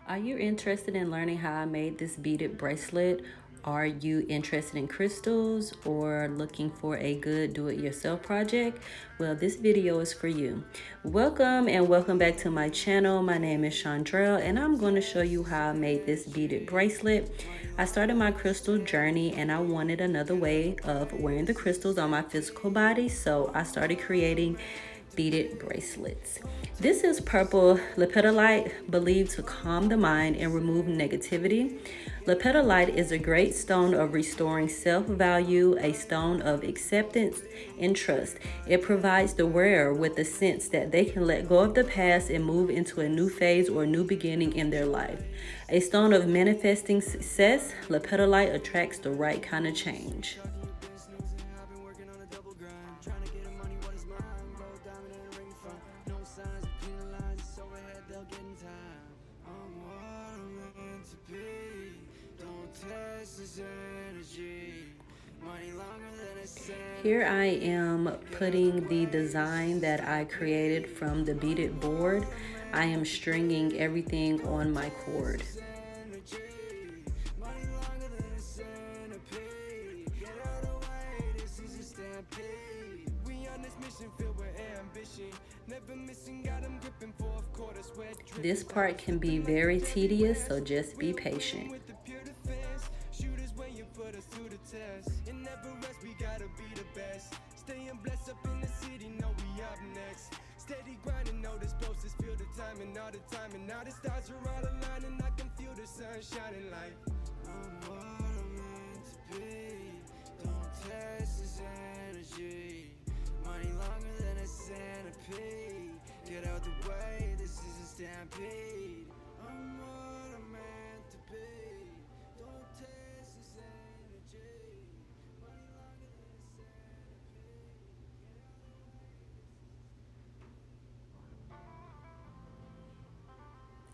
Are you interested in learning how I made this beaded bracelet? Are you interested in crystals or looking for a good do-it-yourself project? Well, this video is for you. Welcome and welcome back to my channel. My name is Chandrell and I'm going to show you how I made this beaded bracelet. I started my crystal journey and I wanted another way of wearing the crystals on my physical body, so I started creating beaded bracelets. This is purple lepidolite, believed to calm the mind and remove negativity. Lepidolite is a great stone of restoring self-value, a stone of acceptance and trust. It provides the wearer with the sense that they can let go of the past and move into a new phase or new beginning in their life. A stone of manifesting success, lepidolite attracts the right kind of change. Here I am putting the design that I created from the beaded board. I am stringing everything on my cord. This part can be very tedious, so just be patient. Steady grinding, know this process, feel the time and all the time, and now the stars are all aligning. I can feel the sun shining like I'm what I'm meant to be. Don't test this energy. Money longer than a centipede. Get out the way, this is a stampede. I'm what I'm meant to be. Don't test this energy. Money longer than a centipede.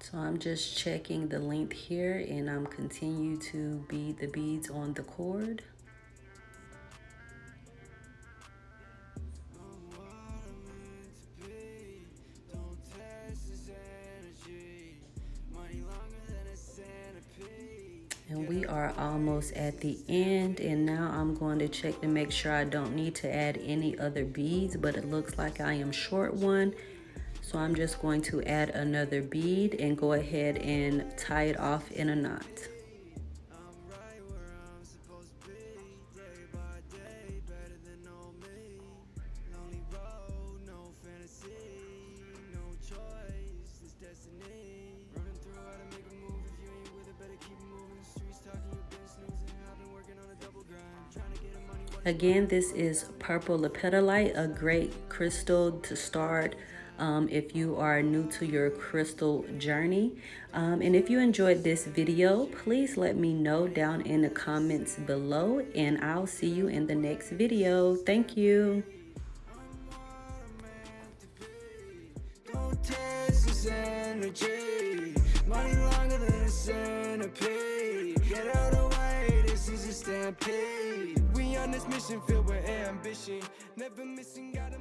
So I'm just checking the length here and I'm continue to bead the beads on the cord. And we are almost at the end, and now I'm going to check to make sure I don't need to add any other beads, but it looks like I am short one. So I'm just going to add another bead and go ahead and tie it off in a knot. Again, this is purple lepidolite, a great crystal to start if you are new to your crystal journey. And if you enjoyed this video, please let me know down in the comments below, and I'll see you in the next video. Thank you. Money longer than a centipede. Get out of the way, this is a stampede. We on this mission filled with ambition, never missing, got